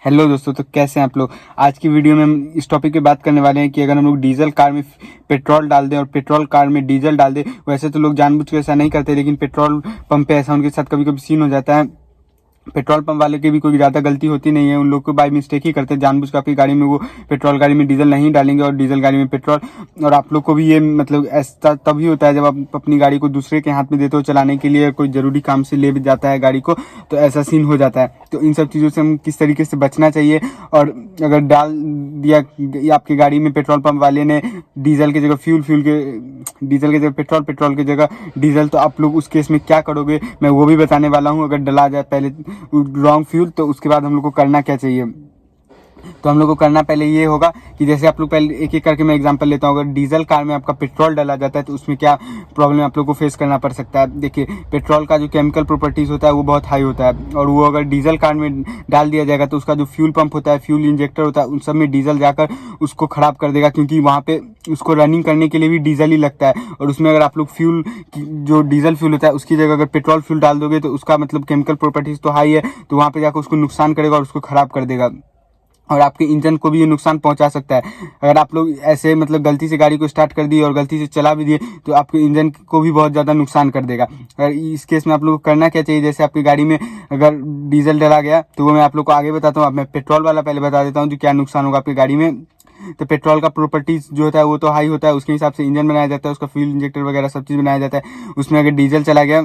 Hello दोस्तों, तो कैसे हैं आप लोग। आज की वीडियो में हम इस टॉपिक पे बात करने वाले हैं कि अगर हम लोग डीजल कार में पेट्रोल डाल दें और पेट्रोल कार में डीजल डाल दें। वैसे तो लोग जानबूझ के ऐसा नहीं करते, लेकिन पेट्रोल पंप पे ऐसा उनके साथ कभी कभी सीन हो जाता है। पेट्रोल पंप वाले की भी कोई ज़्यादा गलती होती नहीं है, उन लोग को बाय मिस्टेक ही करते हैं। जानबूझ के आपकी गाड़ी में वो पेट्रोल गाड़ी में डीजल नहीं डालेंगे और डीजल गाड़ी में पेट्रोल। और आप लोग को भी ये मतलब ऐसा तभी होता है जब आप अपनी गाड़ी को दूसरे के हाथ में देते हो चलाने के लिए, कोई ज़रूरी काम से ले भी जाता है गाड़ी को, तो ऐसा सीन हो जाता है। तो इन सब चीज़ों से हम किस तरीके से बचना चाहिए। और अगर डाल दिया आपकी गाड़ी में पेट्रोल पंप वाले ने डीजल की जगह फ्यूल के डीजल की जगह पेट्रोल की जगह डीजल, तो आप लोग उस केस में क्या करोगे, मैं वो भी बताने वाला हूँ। अगर डला जाए पहले रॉन्ग फ्यूल, तो उसके बाद हम लोग को करना क्या चाहिए। तो हम लोग को करना पहले ये होगा कि जैसे आप लोग पहले एक एक करके मैं एग्जांपल लेता हूँ। अगर डीजल कार में आपका पेट्रोल डाला जाता है तो उसमें क्या प्रॉब्लम आप लोग को फेस करना पड़ सकता है। देखिए, पेट्रोल का जो केमिकल प्रॉपर्टीज होता है वो बहुत हाई होता है, और वो अगर डीजल कार में डाल दिया जाएगा तो उसका जो फ्यूल पंप होता है, फ्यूल इंजेक्टर होता है, उन सब में डीजल जाकर उसको खराब कर देगा, क्योंकि वहाँ पे उसको रनिंग करने के लिए भी डीजल ही लगता है। और उसमें अगर आप लोग फ्यूल जो डीजल फ्यूल होता है उसकी जगह अगर पेट्रोल फ्यूल डाल दोगे तो उसका मतलब केमिकल प्रॉपर्टीज तो हाई है, तो वहाँ पे जाकर उसको नुकसान करेगा और उसको खराब कर देगा, और आपके इंजन को भी ये नुकसान पहुंचा सकता है। अगर आप लोग ऐसे मतलब गलती से गाड़ी को स्टार्ट कर दिए और गलती से चला भी दिए तो आपके इंजन को भी बहुत ज़्यादा नुकसान कर देगा। अगर इस केस में आप लोग को करना क्या चाहिए, जैसे आपकी गाड़ी में अगर डीजल डला गया तो वो मैं आप लोग को आगे बताता हूँ। अब मैं पेट्रोल वाला पहले बता देता हूँ जो क्या नुकसान होगा आपकी गाड़ी में। तो पेट्रोल का प्रॉपर्टीज जो होता है वो तो हाई होता है, उसके हिसाब से इंजन बनाया जाता है, उसका फ्यूल इंजेक्टर वगैरह सब चीज़ बनाया जाता है। उसमें अगर डीजल चला गया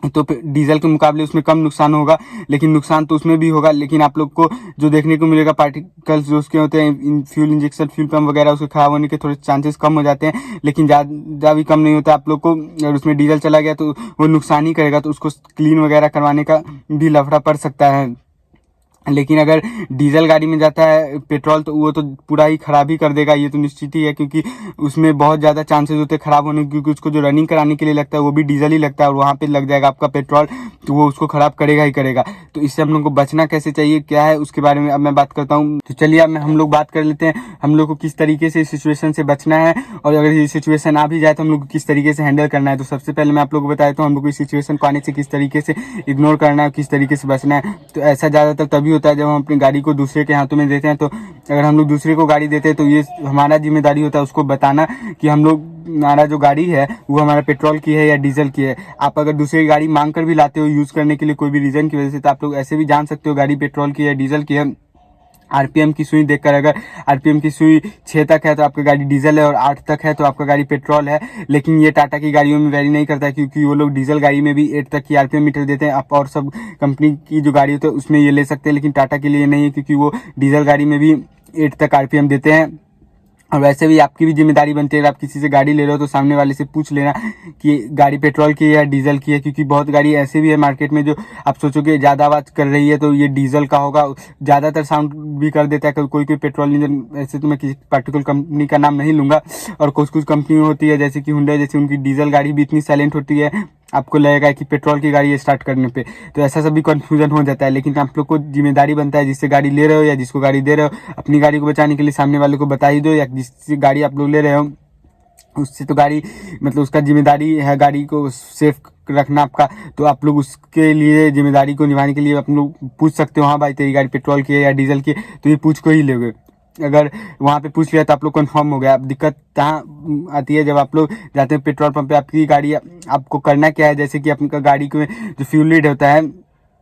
तो डीजल के मुकाबले उसमें कम नुकसान होगा, लेकिन नुकसान तो उसमें भी होगा। लेकिन आप लोग को जो देखने को मिलेगा, पार्टिकल्स जो उसके होते हैं फ्यूल इंजेक्शन फ्यूल पंप वगैरह, उसके खराब होने के थोड़े चांसेस कम हो जाते हैं, लेकिन ज़्यादा भी कम नहीं होता। आप लोग को अगर उसमें डीजल चला गया तो वो नुकसान ही करेगा, तो उसको क्लीन वगैरह करवाने का भी लफड़ा पड़ सकता है। लेकिन अगर डीजल गाड़ी में जाता है पेट्रोल, तो वो तो पूरा ही खराब ही कर देगा, ये तो निश्चित ही है, क्योंकि उसमें बहुत ज़्यादा चांसेस होते हैं खराब होने के, क्योंकि उसको जो रनिंग कराने के लिए लगता है वो भी डीजल ही लगता है, और वहाँ पे लग जाएगा आपका पेट्रोल, तो वो उसको खराब करेगा ही करेगा। तो इससे हम लोग को बचना कैसे चाहिए, क्या है उसके बारे में अब मैं बात करता हूँ। तो चलिए अब हम लोग बात कर लेते हैं हम लोग को किस तरीके से इस सिचुएशन से बचना है, और अगर ये सिचुएशन आ भी जाए तो हम लोग को किस तरीके से हैंडल करना है। तो सबसे पहले मैं आप लोग को बता देता हूँ हम लोग को इस सिचुएशन को आने से किस तरीके से इग्नोर करना है, किस तरीके से बचना है। तो ऐसा ज़्यादातर तभी होता है जब हम अपनी गाड़ी को दूसरे के हाथों में देते हैं। तो अगर हम लोग दूसरे को गाड़ी देते हैं तो ये हमारा जिम्मेदारी होता है उसको बताना कि हम लोग हमारा जो गाड़ी है वो हमारा पेट्रोल की है या डीजल की है। आप अगर दूसरे की गाड़ी मांग कर भी लाते हो यूज़ करने के लिए कोई भी रीज़न की वजह से, तो आप लोग ऐसे भी जान सकते हो गाड़ी पेट्रोल की है डीजल की है। आरपीएम की सुई देखकर, अगर आरपीएम की सुई 6 तक है तो आपकी गाड़ी डीजल है, और 8 तक है तो आपका गाड़ी पेट्रोल है। लेकिन ये टाटा की गाड़ियों में वेरी नहीं करता है, क्योंकि वो लोग डीजल गाड़ी में भी 8 तक की आरपीएम मीटर देते हैं। आप और सब कंपनी की जो गाड़ी होती है उसमें ये ले सकते हैं, लेकिन टाटा के लिए नहीं है, क्योंकि वो डीजल गाड़ी में भी 8 तक आरपीएम देते हैं। और वैसे भी आपकी भी जिम्मेदारी बनती है, अगर आप किसी से गाड़ी ले रहे हो तो सामने वाले से पूछ लेना कि गाड़ी पेट्रोल की है या डीजल की है, क्योंकि बहुत गाड़ी ऐसे भी है मार्केट में जो आप सोचोगे ज़्यादा आवाज़ कर रही है तो ये डीजल का होगा, ज़्यादातर साउंड भी कर देता है कोई कोई पेट्रोल इंजन। ऐसे तो मैं किसी पर्टिकुलर कंपनी का नाम नहीं लूँगा, और कुछ कुछ कंपनी होती है जैसे कि हुंडई जैसे, उनकी डीजल गाड़ी भी इतनी साइलेंट होती है आपको लगेगा कि पेट्रोल की गाड़ी स्टार्ट करने पे। तो ऐसा सभी कंफ्यूजन हो जाता है। लेकिन आप लोग को जिम्मेदारी बनता है, जिससे गाड़ी ले रहे हो या जिसको गाड़ी दे रहे हो, अपनी गाड़ी को बचाने के लिए सामने वाले को बता ही दो, या जिससे गाड़ी आप लोग ले रहे हो उससे तो गाड़ी मतलब उसका जिम्मेदारी है गाड़ी को सेफ रखना आपका। तो आप लोग उसके लिए जिम्मेदारी को निभाने के लिए आप लोग पूछ सकते हो, हाँ भाई तेरी गाड़ी पेट्रोल की है या डीजल की है, तो ये पूछ को ही लोगे। अगर वहाँ पे पूछ लिया तो आप लोग कंफर्म हो गया। अब दिक्कत कहाँ आती है, जब आप लोग जाते हैं पेट्रोल पंप पे, आपकी गाड़ी आपको करना क्या है, जैसे कि आपका गाड़ी के जो फ्यूल लीड होता है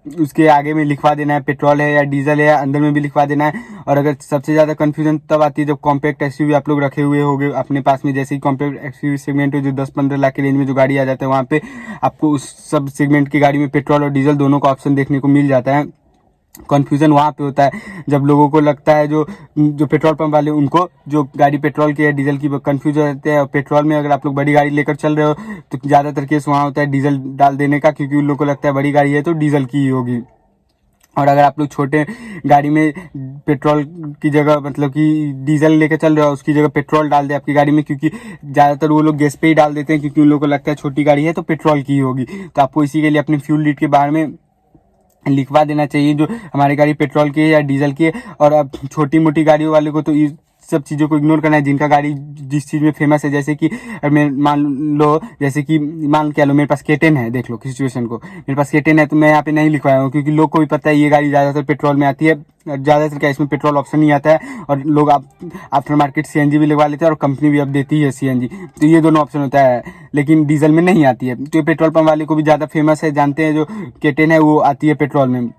उसके आगे में लिखवा देना है पेट्रोल है या डीजल है, या अंदर में भी लिखवा देना है। और अगर सबसे ज़्यादा कंफ्यूजन तब आती है जब कॉम्पैक्ट एसयूवी आप लोग रखे हुए होगे अपने पास में, जैसे कि कॉम्पैक्ट एसयूवी सेगमेंट है जो 10-15 लाख की रेंज में जो गाड़ी आ जाता है, वहाँ पे आपको उस सब सेगमेंट की गाड़ी में पेट्रोल और डीजल दोनों का ऑप्शन देखने को मिल जाता है। कन्फ्यूज़न वहाँ पे होता है जब लोगों को लगता है जो जो पेट्रोल पंप वाले उनको जो गाड़ी पेट्रोल की है डीजल की कन्फ्यूज हो जाते हैं। और पेट्रोल में अगर आप लोग बड़ी गाड़ी लेकर चल रहे हो तो ज़्यादातर केस वहाँ होता है डीजल डाल देने का, क्योंकि उन लोगों को लगता है बड़ी गाड़ी है तो डीजल की ही होगी। और अगर आप लोग छोटे गाड़ी में पेट्रोल की जगह मतलब कि डीजल लेकर चल रहे हो उसकी जगह पेट्रोल डाल दे आपकी गाड़ी में, क्योंकि ज़्यादातर वो लोग गैस पे ही डाल देते हैं, क्योंकि उन लोगों को लगता है छोटी गाड़ी है तो पेट्रोल की ही होगी। तो आपको इसी के लिए अपने फ्यूल लीड के बारे में लिखवा देना चाहिए जो हमारी गाड़ी पेट्रोल की है या डीजल की है। और अब छोटी मोटी गाड़ियों वाले को तो सब चीज़ों को इग्नोर करना है। जिनका गाड़ी जिस चीज़ में फेमस है, जैसे कि मैं मान लो, जैसे कि मान क्या लो, मेरे पास K10 है, देख लो सिचुएशन को, मेरे पास K10 है तो मैं यहाँ पे नहीं लिखवाया हूँ, क्योंकि लोग को भी पता है ये गाड़ी ज़्यादातर पेट्रोल में आती है, ज़्यादातर क्या इसमें पेट्रोल ऑप्शन नहीं आता है, और लोग आफ्टर मार्केट CNG भी लगवा लेते हैं, और कंपनी भी अब देती है CNG, तो ये दोनों ऑप्शन होता है, लेकिन डीजल में नहीं आती है। तो ये पेट्रोल पंप वाले को भी ज़्यादा फेमस है, जानते हैं, जो K10 है वो आती है पेट्रोल में।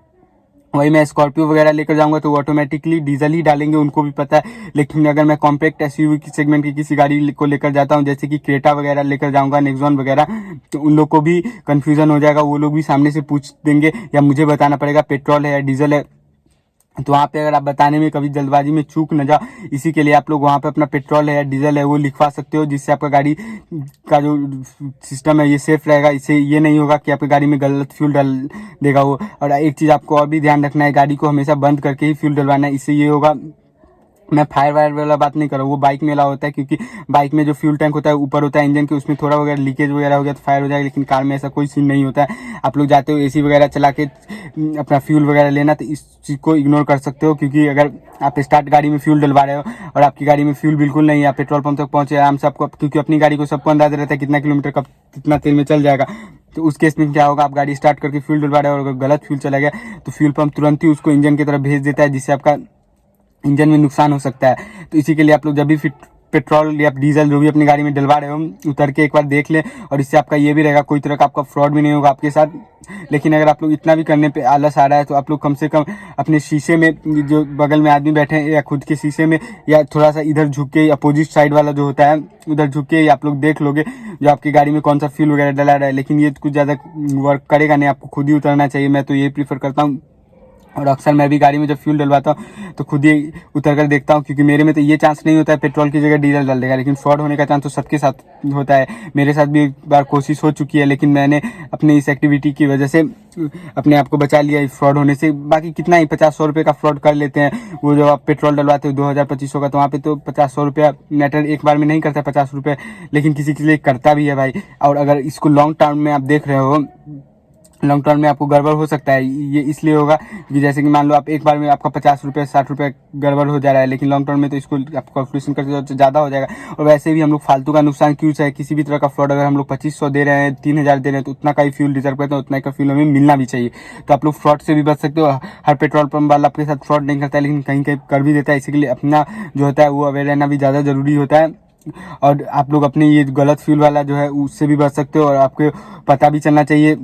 वही मैं स्कॉर्पियो वगैरह लेकर जाऊंगा तो ऑटोमेटिकली डीजल ही डालेंगे, उनको भी पता है। लेकिन अगर मैं कॉम्पैक्ट SUV की सेगमेंट की किसी गाड़ी को लेकर जाता हूँ, जैसे कि क्रेटा वगैरह लेकर जाऊंगा, नेक्सॉन वगैरह, तो उन लोग को भी कंफ्यूजन हो जाएगा, वो लोग भी सामने से पूछ देंगे, या मुझे बताना पड़ेगा पेट्रोल है या डीजल है। तो वहाँ पे अगर आप बताने में कभी जल्दबाजी में चूक न जाओ, इसी के लिए आप लोग वहाँ पे अपना पेट्रोल है या डीजल है वो लिखवा सकते हो, जिससे आपका गाड़ी का जो सिस्टम है ये सेफ रहेगा। इससे ये नहीं होगा कि आपकी गाड़ी में गलत फ्यूल डाल देगा वो। और एक चीज़ आपको और भी ध्यान रखना है, गाड़ी को हमेशा बंद करके ही फ्यूल डलवाना है। इससे ये होगा, मैं फायर वायर वाला बात नहीं कर रहा हूँ, वो बाइक में अलाउ होता है, क्योंकि बाइक में जो फ्यूल टैंक होता है ऊपर होता है इंजन के, उसमें थोड़ा वगैरह लीकेज वगैरह हो गया तो फायर हो जाएगा, लेकिन कार में ऐसा कोई सीन नहीं होता है। आप लोग जाते हो AC वगैरह चला के अपना फ्यूल वगैरह लेना, तो इस चीज़ को इग्नोर कर सकते हो, क्योंकि अगर आप स्टार्ट गाड़ी में फ्यूल डलवा रहे हो और आपकी गाड़ी में फ्यूल बिल्कुल नहीं है, आप पेट्रोल पंप तक पहुंचे आराम से, आपको, क्योंकि अपनी गाड़ी को सबको अंदाजा रहता है कितना किलोमीटर कब कितना तेल में चल जाएगा, तो उस केस में क्या होगा, आप गाड़ी स्टार्ट करके फ्यूल डलवा रहे हो और अगर गलत फ्यूल चला गया तो फ्यूल पंप तुरंत ही उसको इंजन की तरफ भेज देता है, जिससे आपका इंजन में नुकसान हो सकता है। तो इसी के लिए आप लोग जब भी पेट्रोल या डीजल जो भी अपनी गाड़ी में डलवा रहे हो, उतर के एक बार देख लें, और इससे आपका ये भी रहेगा, कोई तरह का आपका फ्रॉड भी नहीं होगा आपके साथ। लेकिन अगर आप लोग इतना भी करने पे आलस आ रहा है, तो आप लोग कम से कम अपने शीशे में, जो बगल में आदमी बैठे हैं, या खुद के शीशे में, या थोड़ा सा इधर झुक के, अपोजिट साइड वाला जो होता है उधर झुक के आप लोग देख लोगे जो आपकी गाड़ी में कौन सा फ्यूल वगैरह डला रहा है। लेकिन ये कुछ ज़्यादा वर्क करेगा नहीं, आपको खुद ही उतरना चाहिए। मैं तो ये प्रीफर करता हूँ, और अक्सर मैं भी गाड़ी में जब फ्यूल डलवाता हूँ तो खुद ही उतर कर देखता हूँ, क्योंकि मेरे में तो ये चांस नहीं होता है पेट्रोल की जगह डीजल डाल देगा, लेकिन फ्रॉड होने का चांस तो सबके साथ होता है। मेरे साथ भी एक बार कोशिश हो चुकी है, लेकिन मैंने अपनी इस एक्टिविटी की वजह से अपने आप को बचा लिया इस फ्रॉड होने से। बाकी कितना ही 50-100 रुपये का फ्रॉड कर लेते हैं, वो जब आप पेट्रोल डलवाते हो 2000-2500 का, तो वहाँ पे तो 50-100 रुपया मैटर एक बार में नहीं करता 50 रुपये, लेकिन किसी के लिए करता भी है भाई। और अगर इसको लॉन्ग टर्म में आप देख रहे हो, लॉन्ग टर्म में आपको गड़बड़ हो सकता है। ये इसलिए होगा कि जैसे कि मान लो आप एक बार में आपका 50 रुपये 60 रुपये गड़बड़ हो जा रहा है, लेकिन लॉन्ग टर्म में तो इसको आप कैलकुलेशन करते तो ज़्यादा हो जाएगा। और वैसे भी हम लोग फालतू का नुकसान क्यों चाहे, किसी भी तरह का फ्रॉड, अगर हम लोग 2500 दे रहे हैं, 3000 दे रहे हैं, तो उतना का ही फ्यूल डिजर्व करते हैं, उतना का फ्यूल हमें मिलना भी चाहिए। तो आप लोग फ्रॉड से भी बच सकते हो। हर पेट्रोल पंप वाला आपके साथ फ्रॉड नहीं करता है, लेकिन कहीं कहीं कर भी देता है। इसीलिए अपना जो होता है वो अवेयर रहना भी ज़्यादा जरूरी होता है। और आप लोग अपने ये गलत फ्यूल वाला जो है उससे भी बच सकते हो, और आपको पता भी चलना चाहिए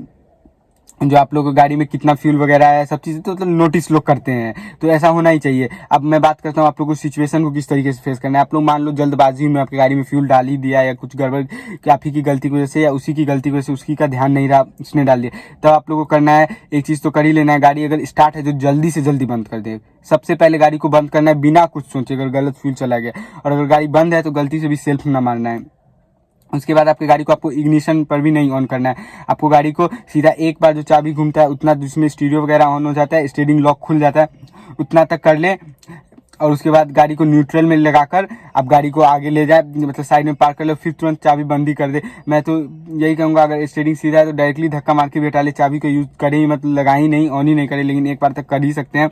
जो आप लोग गाड़ी में कितना फ्यूल वगैरह है, सब चीज़ें तो नोटिस लोग करते हैं, तो ऐसा होना ही चाहिए। अब मैं बात करता हूँ आप लोग को सिचुएशन को किस तरीके से फेस करना है। आप लोग मान लो जल्दबाजी में आपकी गाड़ी में फ्यूल डाल ही दिया, या कुछ गड़बड़ कि आप ही की गलती की वजह से या उसी की गलती की वजह से उसकी का ध्यान नहीं रहा, उसने डाल दिया, तब आप लोग को करना है एक चीज़ तो कर ही लेना है, गाड़ी अगर स्टार्ट है तो जल्दी से जल्दी बंद कर दे। सबसे पहले गाड़ी को बंद करना है बिना कुछ सोचे, अगर गलत फ्यूल चला गया, और अगर गाड़ी बंद है तो गलती से भी सेल्फ ना मारना है। उसके बाद आपकी गाड़ी को आपको इग्निशन पर भी नहीं ऑन करना है, आपको गाड़ी को सीधा एक बार जो चाबी घूमता है उतना, जिसमें स्टीरियो वगैरह ऑन हो जाता है, स्टीयरिंग लॉक खुल जाता है, उतना तक कर ले। और उसके बाद गाड़ी को न्यूट्रल में लगाकर आप गाड़ी को आगे ले जाए, मतलब साइड में पार्क कर ले, फिर तुरंत चाबी बंदी कर दे। मैं तो यही कहूँगा, अगर स्टीयरिंग सीधा है तो डायरेक्टली धक्का मार के बैठा ले, चाबी को यूज करें ही, मतलब लगाए ही नहीं, ऑन ही नहीं करें, लेकिन एक बार तक कर ही सकते हैं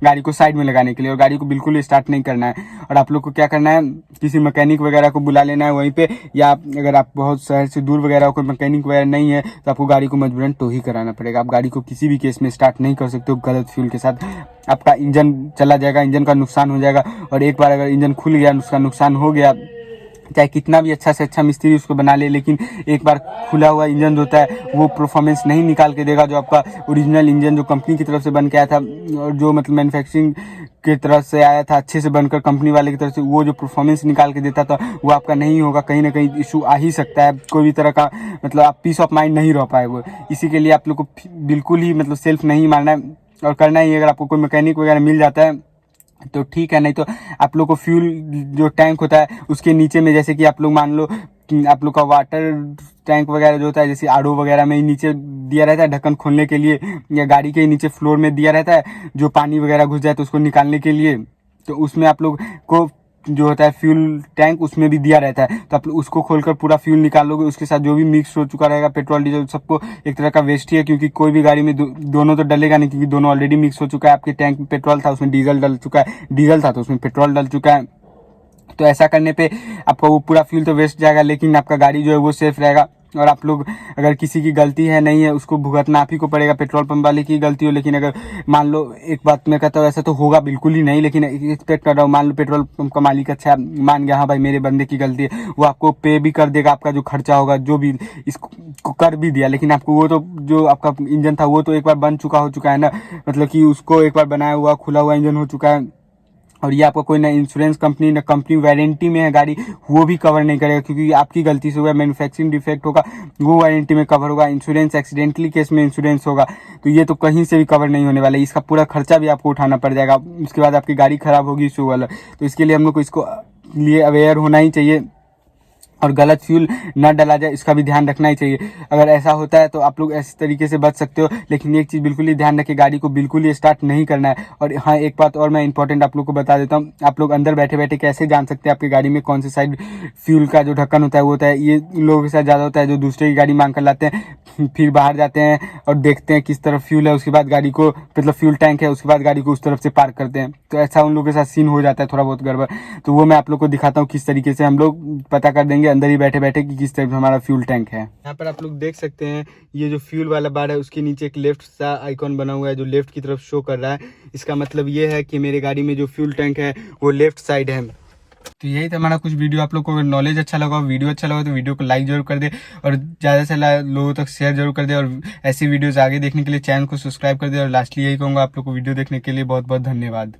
गाड़ी को साइड में लगाने के लिए। और गाड़ी को बिल्कुल स्टार्ट नहीं करना है। और आप लोग को क्या करना है, किसी मैकेनिक वगैरह को बुला लेना है वहीं पे, या अगर आप बहुत शहर से दूर वगैरह कोई मैकेनिक वगैरह नहीं है तो आपको गाड़ी को मजबूरन टो ही कराना पड़ेगा। आप गाड़ी को किसी भी केस में स्टार्ट नहीं कर सकते हो गलत फ्यूल के साथ, आपका इंजन चला जाएगा, इंजन का नुकसान हो जाएगा। और एक बार अगर इंजन खुल गया, उसका नुकसान हो गया, चाहे कितना भी अच्छा से अच्छा मिस्त्री उसको बना ले, लेकिन एक बार खुला हुआ इंजन होता है वो परफॉर्मेंस नहीं निकाल के देगा जो आपका ओरिजिनल इंजन जो कंपनी की तरफ से बन के आया था, और जो मतलब मैन्युफैक्चरिंग की तरफ से आया था अच्छे से बनकर कंपनी वाले की तरफ से, वो जो परफॉर्मेंस निकाल के देता था वो आपका नहीं होगा। कहीं ना कहीं इशू आ ही सकता है, कोई भी तरह का मतलब आप पीस ऑफ माइंड नहीं रह पाए वो। इसी के लिए आप लोग को बिल्कुल ही मतलब सेल्फ नहीं मारना है, और करना ही। अगर आपको कोई मैकेनिक वगैरह मिल जाता है तो ठीक है, नहीं तो आप लोग को फ्यूल जो टैंक होता है उसके नीचे में, जैसे कि आप लोग मान लो आप लोग का वाटर टैंक वगैरह जो होता है, जैसे आरओ वगैरह में ही नीचे दिया रहता है ढक्कन खोलने के लिए, या गाड़ी के नीचे फ्लोर में दिया रहता है जो पानी वगैरह घुस जाए तो उसको निकालने के लिए, तो उसमें आप लोग को जो होता है फ्यूल टैंक उसमें भी दिया रहता है, तो आप उसको खोलकर पूरा फ्यूल निकाल लोगे। उसके साथ जो भी मिक्स हो चुका रहेगा पेट्रोल डीजल सबको एक तरह का वेस्ट ही है, क्योंकि कोई भी गाड़ी में दोनों तो डलेगा नहीं, क्योंकि दोनों ऑलरेडी मिक्स हो चुका है। आपके टैंक में पेट्रोल था उसमें डीजल डल चुका है, डीजल था तो उसमें पेट्रोल डल चुका है। तो ऐसा करने पे आपका वो पूरा फ्यूल तो वेस्ट जाएगा, लेकिन आपका गाड़ी जो है वो सेफ रहेगा। और आप लोग अगर किसी की गलती है नहीं है उसको भुगतना आप ही को पड़ेगा, पेट्रोल पंप वाले की गलती हो। लेकिन अगर मान लो, एक बात मैं कहता हूँ ऐसा तो होगा बिल्कुल ही नहीं, लेकिन एक्सपेक्ट कर रहा हूँ, मान लो पेट्रोल पंप का मालिक अच्छा मान गया हाँ भाई मेरे बंदे की गलती है, वो आपको पे भी कर देगा, आपका जो खर्चा होगा जो भी इसको कर भी दिया। लेकिन आपको वो तो जो आपका इंजन था वो तो एक बार बन चुका हो चुका है ना, मतलब कि उसको एक बार बनाया हुआ खुला हुआ इंजन हो चुका है। और ये आपका कोई ना इंश्योरेंस कंपनी ना कंपनी वारंटी में है गाड़ी, वो भी कवर नहीं करेगा, क्योंकि आपकी गलती से हुआ, मैन्युफैक्चरिंग डिफेक्ट होगा वो वारंटी में कवर होगा। इंश्योरेंस एक्सीडेंटली केस में इंश्योरेंस होगा, तो ये तो कहीं से भी कवर नहीं होने वाला है। इसका पूरा खर्चा भी आपको उठाना पड़ जाएगा, उसके बाद आपकी गाड़ी खराब होगी इशू वाला। तो इसके लिए हम लोग को इसको लिए अवेयर होना ही चाहिए, और गलत फ्यूल न डाला जाए इसका भी ध्यान रखना ही चाहिए। अगर ऐसा होता है तो आप लोग इस तरीके से बच सकते हो। लेकिन एक चीज़ बिल्कुल ही ध्यान रखें, गाड़ी को बिल्कुल ही स्टार्ट नहीं करना है। और हाँ, एक बात और मैं इंपॉर्टेंट आप लोग को बता देता हूँ, आप लोग अंदर बैठे बैठे कैसे जान सकते हैं आपकी गाड़ी में कौन सी साइड फ्यूल का जो ढक्कन होता है वो होता है। ये लोगों के साथ ज़्यादा होता है जो दूसरे की गाड़ी मांग कर लाते हैं, फिर बाहर जाते हैं और देखते हैं किस तरफ फ्यूल है, उसके बाद गाड़ी को मतलब फ्यूल टैंक है, उसके बाद गाड़ी को उस तरफ से पार्क करते हैं। तो ऐसा उन लोगों के साथ सीन हो जाता है थोड़ा बहुत गड़बड़। तो वो मैं आप लोग को दिखाता हूँ किस तरीके से हम लोग पता कर देंगे अंदर ही बैठे बैठे कि किस टाइप से हमारा फ्यूल टैंक है। यहाँ पर आप लोग देख सकते हैं ये जो फ्यूल वाला बार है उसके नीचे एक लेफ्ट सा आइकॉन बना हुआ है जो लेफ्ट की तरफ शो कर रहा है। इसका मतलब ये है कि मेरे गाड़ी में जो फ्यूल टैंक है वो लेफ्ट साइड है। तो यही था हमारा कुछ वीडियो। आप लोग को अगर नॉलेज अच्छा लगा, वीडियो अच्छा लगा तो वीडियो को लाइक जरूर कर दे और ज़्यादा से लोगों तक शेयर जरूर कर दे। और ऐसी वीडियोस आगे देखने के लिए चैनल को सब्सक्राइब कर दे। और लास्टली यही कहूँगा आप लोग को वीडियो देखने के लिए बहुत बहुत धन्यवाद।